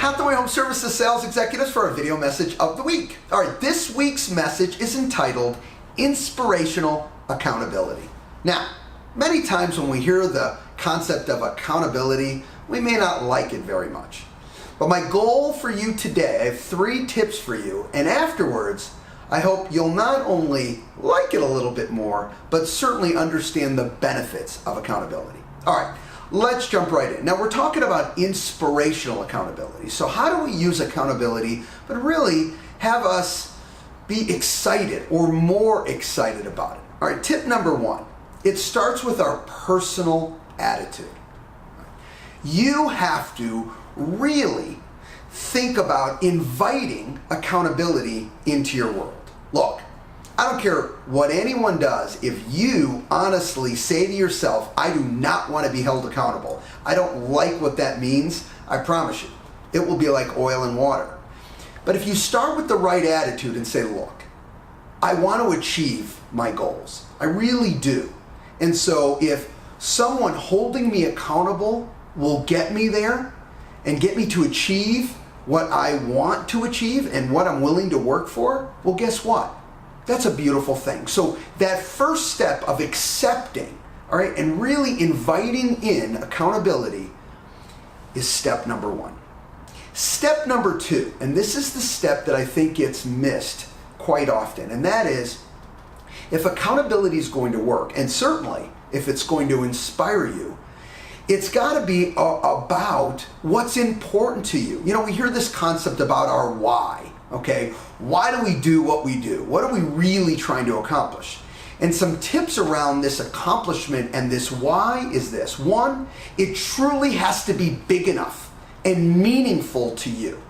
Hathaway Home Services sales executives for our video message of the week. All right, this week's message is entitled Inspirational Accountability. Now, many times when we hear the concept of accountability, we may not like it very much. But my goal for you today, I have 3 tips for you, and afterwards, I hope you'll not only like it a little bit more, but certainly understand the benefits of accountability. All right, let's jump right in. Now we're talking about inspirational accountability. So how do we use accountability, but really have us be excited or more excited about it? All right, tip number 1, it starts with our personal attitude. You have to really think about inviting accountability into your world. Look, I don't care what anyone does, if you honestly say to yourself, I do not want to be held accountable, I don't like what that means, I promise you, it will be like oil and water. But if you start with the right attitude and say, look, I want to achieve my goals, I really do. And so if someone holding me accountable will get me there and get me to achieve what I want to achieve and what I'm willing to work for, well, guess what? That's a beautiful thing. So that first step of accepting, all right, and really inviting in accountability is step number 1. Step number 2, and this is the step that I think gets missed quite often, and that is, if accountability is going to work, and certainly if it's going to inspire you, it's got to be about what's important to you. You know, we hear this concept about our why, okay? Why do we do what we do? What are we really trying to accomplish? And some tips around this accomplishment and this why is this. 1, it truly has to be big enough and meaningful to you.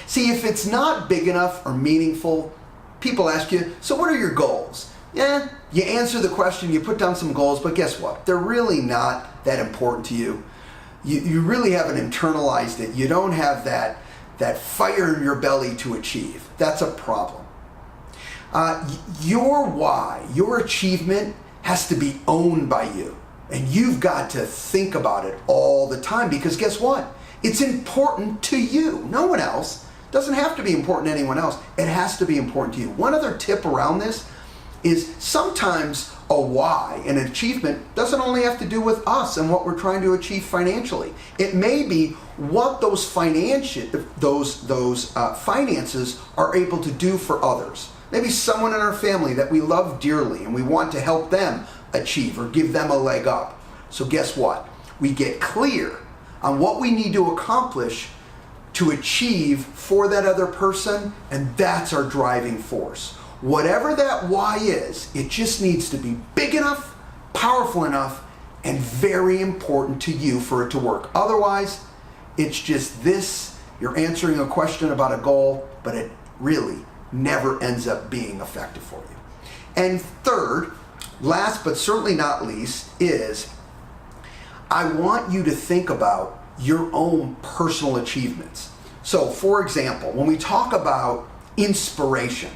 See, if it's not big enough or meaningful, people ask you, so what are your goals? Yeah, you answer the question, you put down some goals, but guess what? They're really not that important to you. You really haven't internalized it. You don't have that fire in your belly to achieve. That's a problem. Your why, your achievement has to be owned by you. And you've got to think about it all the time because guess what? It's important to you. No one else. It doesn't have to be important to anyone else. It has to be important to you. One other tip around this is sometimes a why, an achievement, doesn't only have to do with us and what we're trying to achieve financially. It may be what those finances are able to do for others. Maybe someone in our family that we love dearly and we want to help them achieve or give them a leg up. So guess what? We get clear on what we need to accomplish to achieve for that other person, and that's our driving force. Whatever that why is, it just needs to be big enough, powerful enough, and very important to you for it to work. Otherwise, it's just this, you're answering a question about a goal, but it really never ends up being effective for you. And third, last but certainly not least, is I want you to think about your own personal achievements. So, for example, when we talk about inspiration,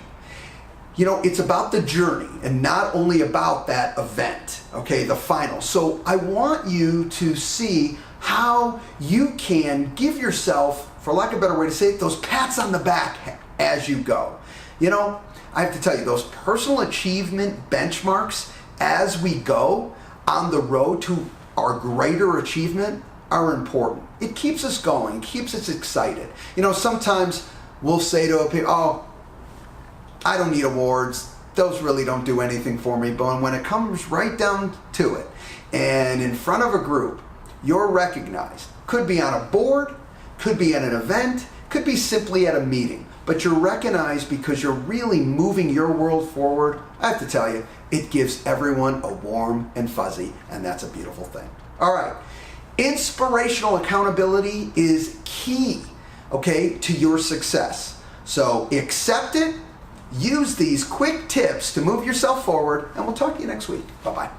you know, it's about the journey and not only about that event, okay, the final. So I want you to see how you can give yourself, for lack of a better way to say it, those pats on the back as you go. You know, I have to tell you, those personal achievement benchmarks as we go on the road to our greater achievement are important. It keeps us going, keeps us excited. You know, sometimes we'll say to people, oh, I don't need awards, those really don't do anything for me, but when it comes right down to it, and in front of a group, you're recognized. Could be on a board, could be at an event, could be simply at a meeting, but you're recognized because you're really moving your world forward. I have to tell you, it gives everyone a warm and fuzzy, and that's a beautiful thing. All right, inspirational accountability is key, okay, to your success. So accept it. Use these quick tips to move yourself forward, and we'll talk to you next week. Bye-bye.